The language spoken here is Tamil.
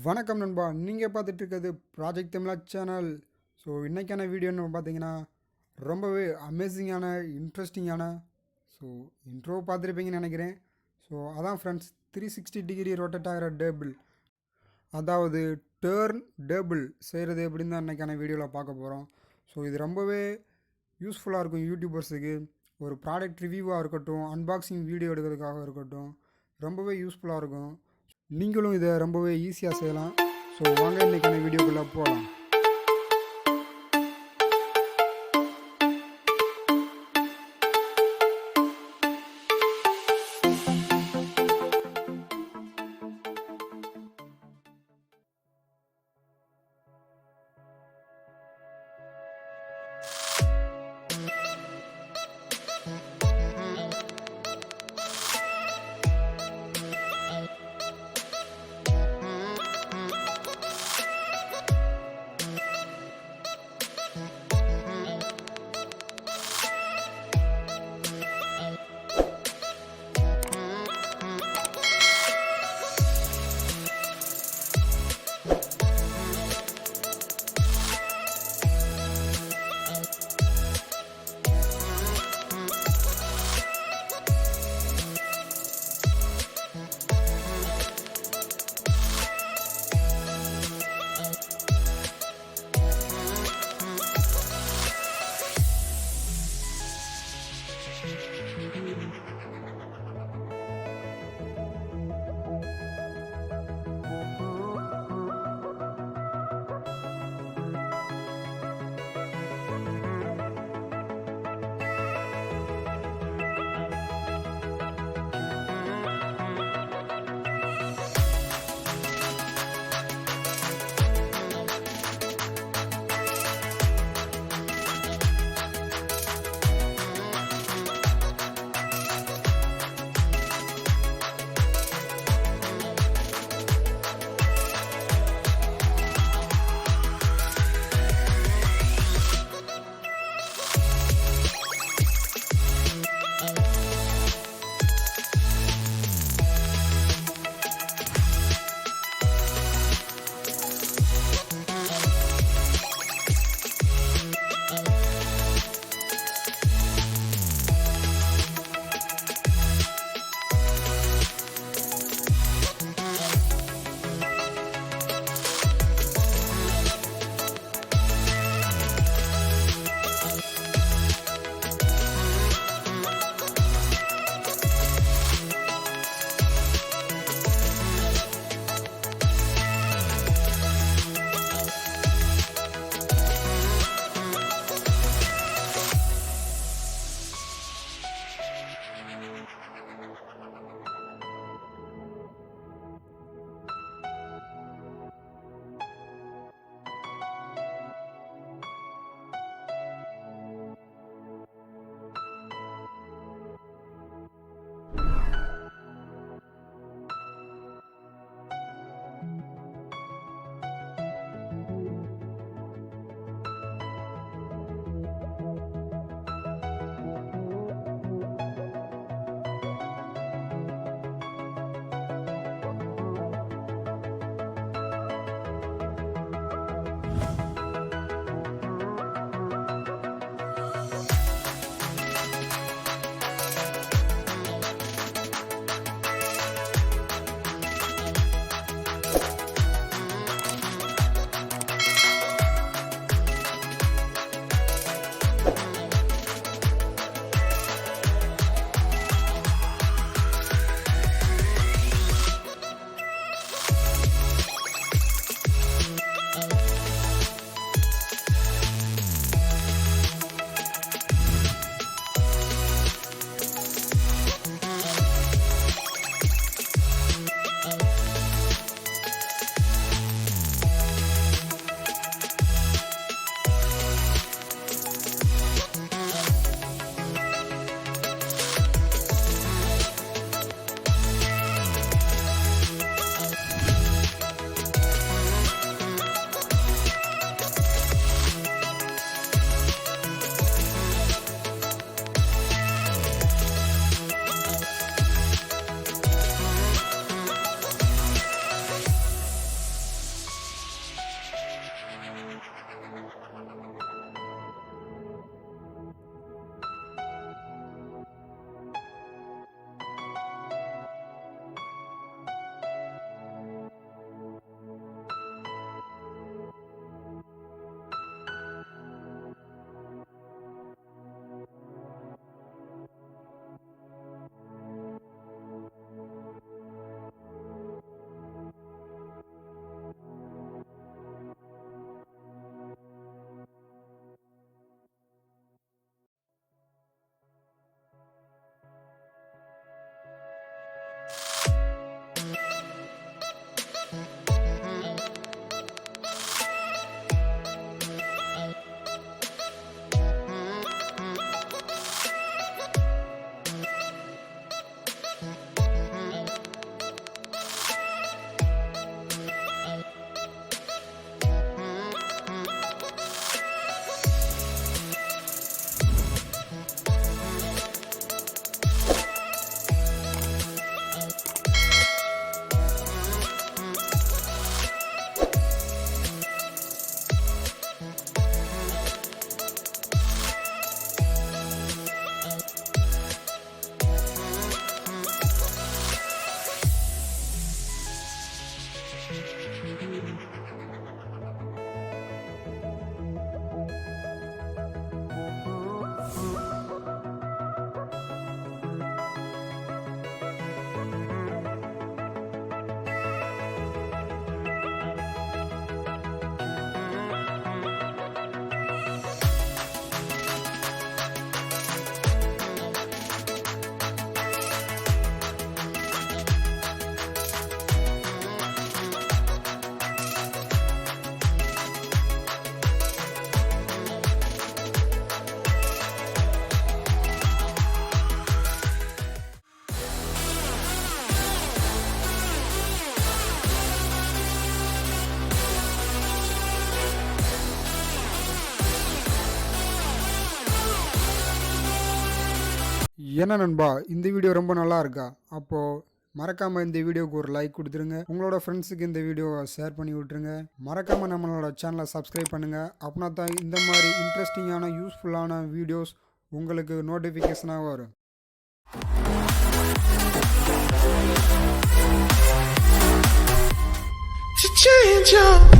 வணக்கம் நண்பா, நீங்கள் பார்த்துட்டு இருக்கிறது ப்ராஜெக்ட் தமிழா சேனல். ஸோ இன்றைக்கான வீடியோன்னு பார்த்தீங்கன்னா ரொம்பவே அமேசிங்கான இன்ட்ரெஸ்டிங்கான இன்ட்ரோ பார்த்துருப்பீங்கன்னு நினைக்கிறேன். ஸோ அதான் ஃப்ரெண்ட்ஸ், 360 டிகிரி ரொட்டேட் ஆகிற டேபிள், அதாவது டேர்ன் டேபிள் செய்கிறது எப்படின்னு தான் இன்றைக்கான வீடியோவில் பார்க்க போகிறோம். ஸோ இது ரொம்பவே யூஸ்ஃபுல்லாக இருக்கும் யூடியூபர்ஸுக்கு. ஒரு ப்ராடக்ட் ரிவ்யூவாக இருக்கட்டும், அன்பாக்சிங் வீடியோ எடுக்கிறதுக்காக இருக்கட்டும், ரொம்பவே யூஸ்ஃபுல்லாக இருக்கும். நீங்களும் இதை ரொம்பவே ஈஸியாக செய்யலாம். ஸோ வாங்க இன்றைக்கான வீடியோக்குள்ளே போகலாம். என்ன நண்பா, இந்த வீடியோ ரொம்ப நல்லா இருக்கா? அப்போது மறக்காமல் இந்த வீடியோவுக்கு ஒரு லைக் கொடுத்துருங்க. உங்களோட ஃப்ரெண்ட்ஸுக்கு இந்த வீடியோவை ஷேர் பண்ணி விட்ருங்க. மறக்காமல் நம்மளோட சேனலை சப்ஸ்கிரைப் பண்ணுங்கள். அப்படின்னா தான் இந்த மாதிரி இன்ட்ரெஸ்டிங்கான யூஸ்ஃபுல்லான வீடியோஸ் உங்களுக்கு நோட்டிஃபிகேஷனாக வரும். Change your